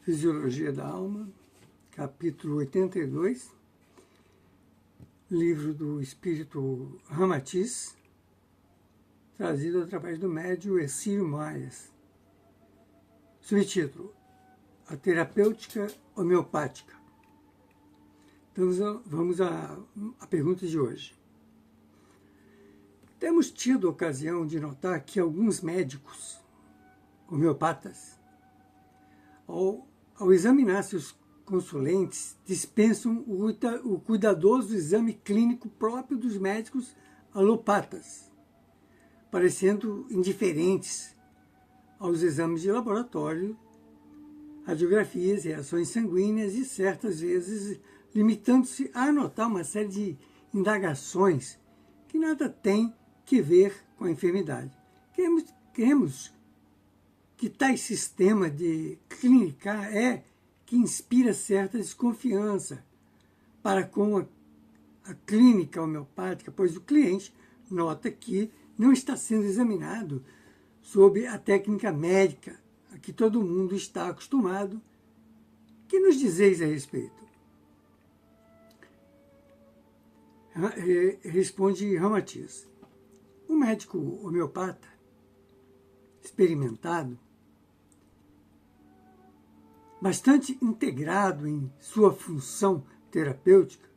Fisiologia da Alma, capítulo 82, livro do Espírito Ramatiz, trazido através do médium Hercílio Maias. Subtítulo: A terapêutica homeopática. Então vamos à pergunta de hoje. Temos tido a ocasião de notar que alguns médicos homeopatas, ao examinar seus consulentes, dispensam o cuidadoso exame clínico próprio dos médicos alopatas, parecendo indiferentes aos exames de laboratório, radiografias, reações sanguíneas e, certas vezes, limitando-se a anotar uma série de indagações que nada têm que ver com a enfermidade. Queremos que tal sistema de clínica que inspira certa desconfiança para com a clínica homeopática, pois o cliente nota que não está sendo examinado sob a técnica médica a que todo mundo está acostumado. Que nos dizeis a respeito? Responde Ramatiz. O médico homeopata experimentado, bastante integrado em sua função terapêutica,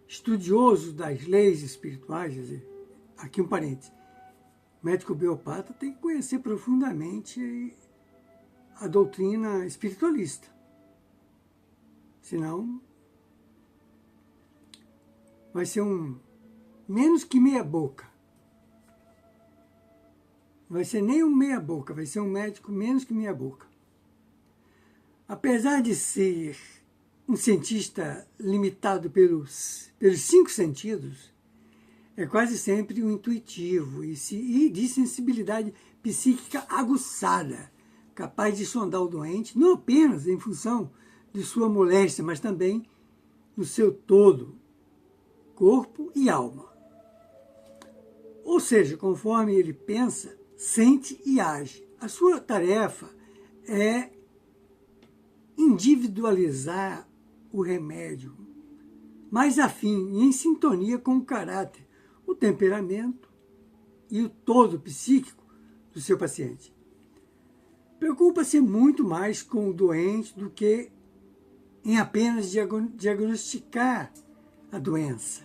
estudioso das leis espirituais, quer dizer, aqui um parênteses, o médico homeopata tem que conhecer profundamente a doutrina espiritualista, senão vai ser menos que meia boca. Não vai ser nem um meia boca, vai ser um médico menos que meia boca. Apesar de ser um cientista limitado pelos 5 sentidos, é quase sempre um intuitivo e de sensibilidade psíquica aguçada, capaz de sondar o doente, não apenas em função de sua moléstia, mas também no seu todo, corpo e alma. Ou seja, conforme ele pensa, sente e age. A sua tarefa é individualizar o remédio, mais afim e em sintonia com o caráter, o temperamento e o todo psíquico do seu paciente. Preocupa-se muito mais com o doente do que em apenas diagnosticar a doença.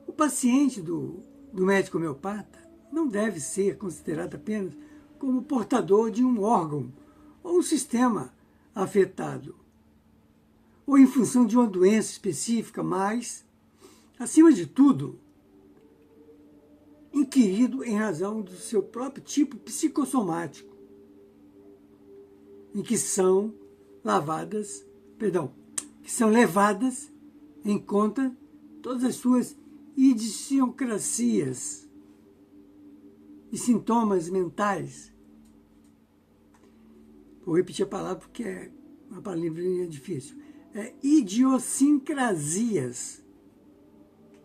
O paciente do médico homeopata não deve ser considerado apenas como portador de um órgão ou um sistema afetado, ou em função de uma doença específica, mas, acima de tudo, inquirido em razão do seu próprio tipo psicossomático, em que são levadas em conta todas as suas idiosincrasias e sintomas mentais. Vou repetir a palavra porque é uma palavrinha difícil. Idiosincrasias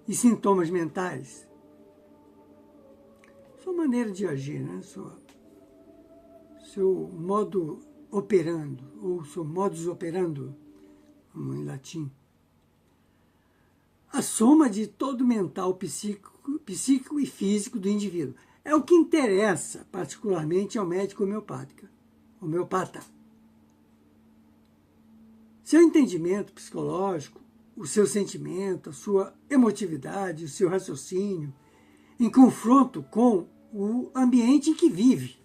e sintomas mentais. Sua maneira de agir, né? Seu modo operando, ou seu modus operando, em latim. A soma de todo o mental, psíquico e físico do indivíduo. É o que interessa particularmente ao médico homeopata. Seu entendimento psicológico, o seu sentimento, a sua emotividade, o seu raciocínio, em confronto com o ambiente em que vive.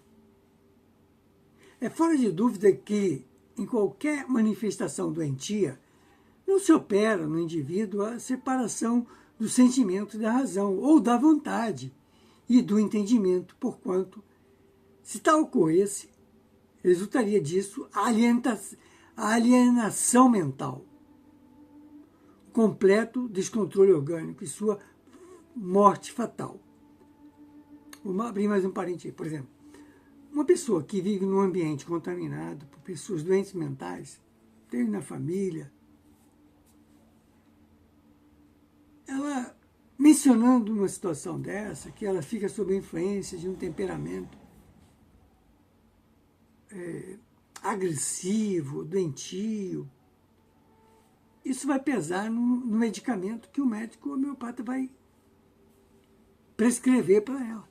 É fora de dúvida que, em qualquer manifestação doentia, não se opera no indivíduo a separação do sentimento da razão, ou da vontade e do entendimento, porquanto, se tal ocorresse, resultaria disso a alienação mental, o completo descontrole orgânico e sua morte fatal. Vou abrir mais um parênteses aí. Por exemplo, uma pessoa que vive num ambiente contaminado por pessoas doentes mentais, tem na família, ela, mencionando uma situação dessa, que ela fica sob a influência de um temperamento agressivo, doentio, isso vai pesar no medicamento que o médico homeopata vai prescrever para ela.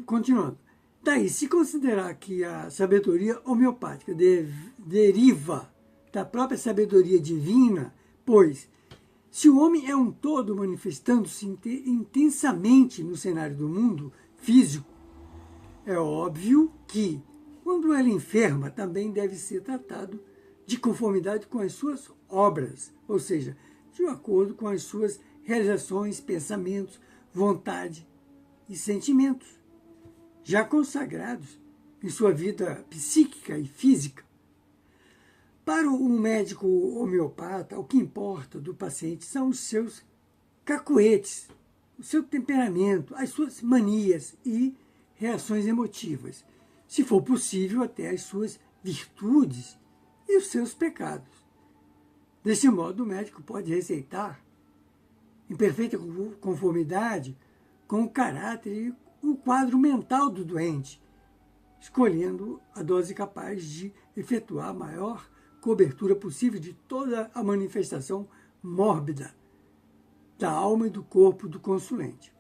Continuando. Daí, se considerar que a sabedoria homeopática deriva da própria sabedoria divina, pois, se o homem é um todo manifestando-se intensamente no cenário do mundo físico, é óbvio que, quando ele enferma, também deve ser tratado de conformidade com as suas obras, ou seja, de acordo com as suas realizações, pensamentos, vontade e sentimentos, já consagrados em sua vida psíquica e física. Para um médico homeopata, o que importa do paciente são os seus cacuetes, o seu temperamento, as suas manias e reações emotivas, se for possível até as suas virtudes e os seus pecados. Desse modo, o médico pode receitar, em perfeita conformidade com o caráter e o quadro mental do doente, escolhendo a dose capaz de efetuar a maior cobertura possível de toda a manifestação mórbida da alma e do corpo do consulente.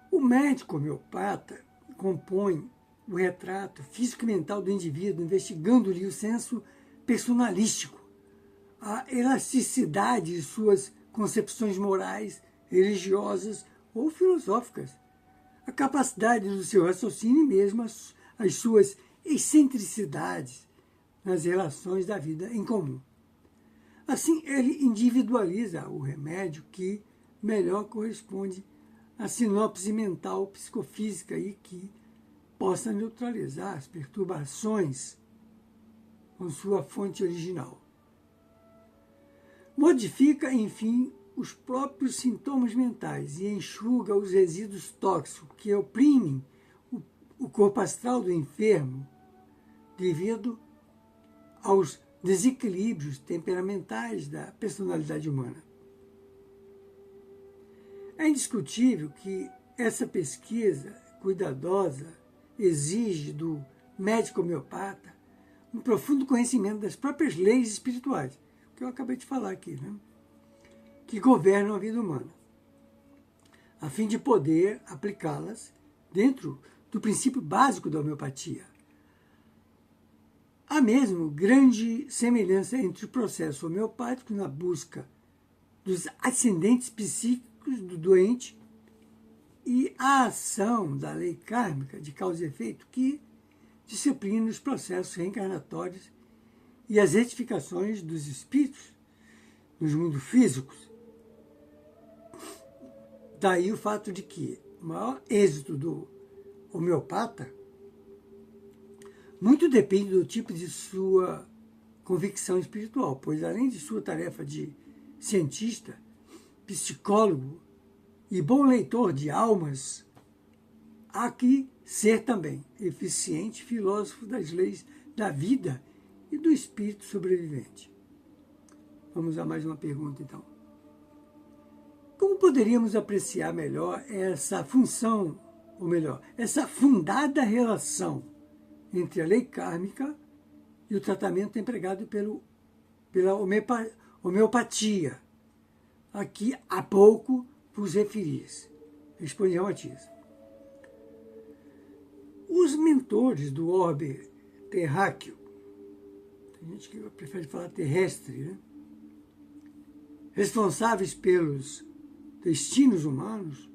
O médico homeopata compõe o retrato físico e mental do indivíduo, investigando-lhe o senso personalístico, a elasticidade de suas concepções morais, religiosas ou filosóficas, a capacidade do seu raciocínio e mesmo as suas excentricidades nas relações da vida em comum. Assim, ele individualiza o remédio que melhor corresponde à sinopse mental psicofísica e que possa neutralizar as perturbações com sua fonte original. Modifica, enfim, os próprios sintomas mentais e enxuga os resíduos tóxicos que oprimem o corpo astral do enfermo devido aos desequilíbrios temperamentais da personalidade humana. É indiscutível que essa pesquisa cuidadosa exige do médico homeopata um profundo conhecimento das próprias leis espirituais, que eu acabei de falar aqui, né? Que governam a vida humana, a fim de poder aplicá-las dentro do princípio básico da homeopatia. Há mesmo grande semelhança entre o processo homeopático na busca dos ascendentes psíquicos do doente e a ação da lei kármica de causa e efeito que disciplina os processos reencarnatórios e as retificações dos espíritos nos mundos físicos. Daí o fato de que o maior êxito do homeopata muito depende do tipo de sua convicção espiritual, pois além de sua tarefa de cientista, psicólogo e bom leitor de almas, há que ser também eficiente filósofo das leis da vida e do espírito sobrevivente. Vamos a mais uma pergunta, então. Como poderíamos apreciar melhor essa função, ou melhor, essa fundada relação entre a lei kármica e o tratamento empregado pela homeopatia, a que há pouco vos referis? Responde Ramatiz. Os mentores do orbe terráqueo, tem gente que prefere falar terrestre, né? Responsáveis pelos destinos humanos,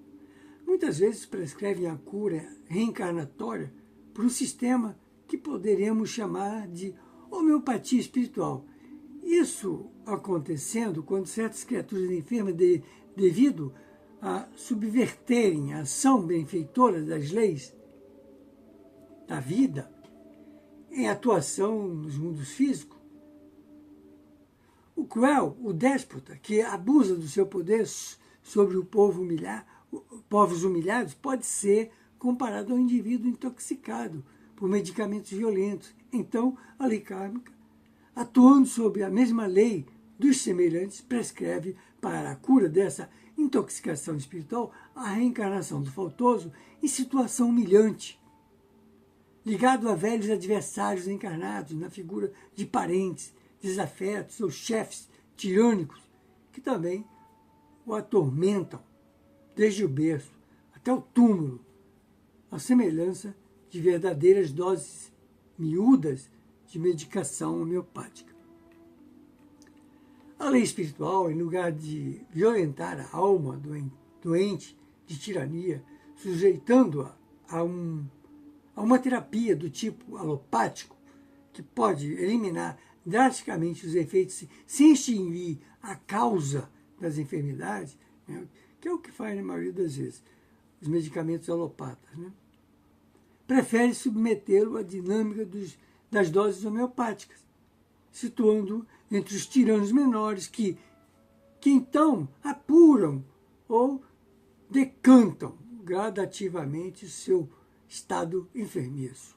muitas vezes prescrevem a cura reencarnatória por um sistema que poderíamos chamar de homeopatia espiritual. Isso acontecendo quando certas criaturas enfermas, devido a subverterem a ação benfeitora das leis da vida, em atuação nos mundos físicos, o cruel, o déspota, que abusa do seu poder sobre o povo povos humilhados, pode ser comparado ao indivíduo intoxicado por medicamentos violentos. Então, a lei kármica, atuando sob a mesma lei dos semelhantes, prescreve para a cura dessa intoxicação espiritual a reencarnação do faltoso em situação humilhante, ligado a velhos adversários encarnados na figura de parentes, desafetos ou chefes tirânicos, que também o atormentam desde o berço até o túmulo, à semelhança de verdadeiras doses miúdas de medicação homeopática. A lei espiritual, em lugar de violentar a alma doente de tirania, sujeitando-a a uma terapia do tipo alopático, que pode eliminar drasticamente os efeitos sem extinguir a causa das enfermidades, né, que é o que faz na maioria das vezes os medicamentos alopatas, né, prefere submetê-lo à dinâmica das doses homeopáticas, situando entre os tiranos menores que então apuram ou decantam gradativamente o seu estado enfermiço.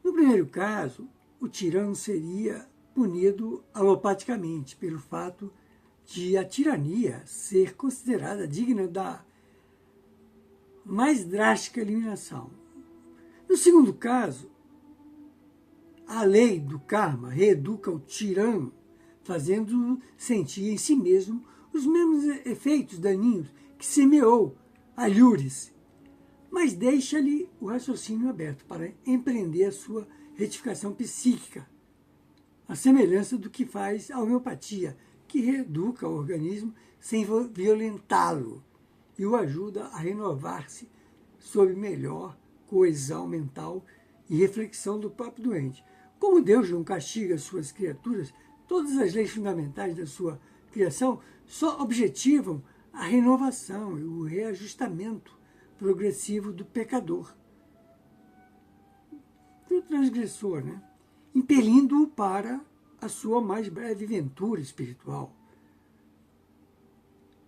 No primeiro caso, o tirano seria punido alopaticamente pelo fato de a tirania ser considerada digna da mais drástica eliminação. No segundo caso, a lei do karma reeduca o tirano, fazendo-o sentir em si mesmo os mesmos efeitos daninhos que semeou alhures, mas deixa-lhe o raciocínio aberto para empreender a sua retificação psíquica, a semelhança do que faz a homeopatia, que reeduca o organismo sem violentá-lo e o ajuda a renovar-se sob melhor coesão mental e reflexão do próprio doente. Como Deus não castiga suas criaturas, todas as leis fundamentais da sua criação só objetivam a renovação e o reajustamento progressivo do pecador, do transgressor, né? Impelindo-o para a sua mais breve ventura espiritual.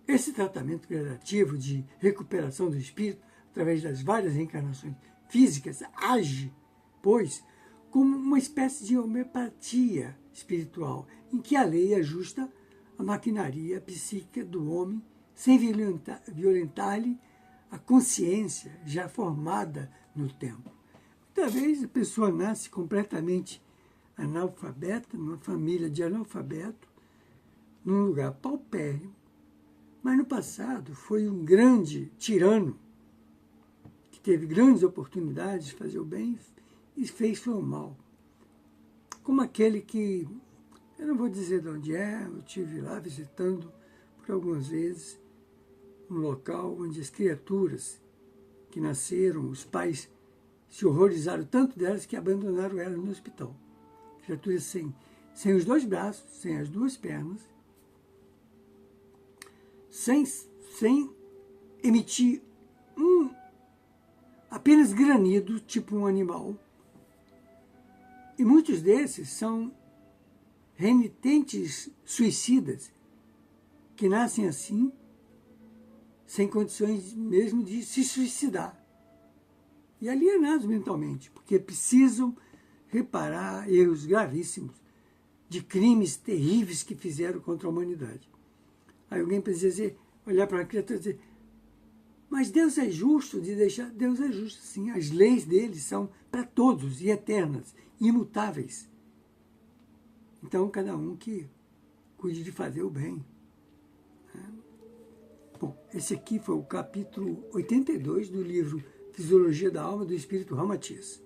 Esse tratamento gradativo de recuperação do espírito, através das várias reencarnações físicas, age, pois, como uma espécie de homeopatia espiritual, em que a lei ajusta a maquinaria psíquica do homem sem violentar-lhe a consciência já formada no tempo. Muitas vezes a pessoa nasce completamente analfabeta, numa família de analfabeto, num lugar paupérrimo, mas no passado foi um grande tirano que teve grandes oportunidades de fazer o bem e fez o mal. Como aquele que, eu não vou dizer de onde é, eu estive lá visitando por algumas vezes um local onde as criaturas que nasceram, os pais se horrorizaram tanto delas que abandonaram elas no hospital. Criaturas sem os dois braços, sem as duas pernas, sem emitir apenas granido, tipo um animal. E muitos desses são renitentes suicidas, que nascem assim, sem condições mesmo de se suicidar. E alienados mentalmente, porque precisam reparar erros gravíssimos de crimes terríveis que fizeram contra a humanidade. Aí alguém precisa dizer, olhar para a criatura e dizer, mas Deus é justo de deixar... Deus é justo, sim. As leis dele são para todos e eternas, imutáveis. Então, cada um que cuide de fazer o bem. Bom, esse aqui foi o capítulo 82 do livro Fisiologia da Alma do Espírito Ramatiz.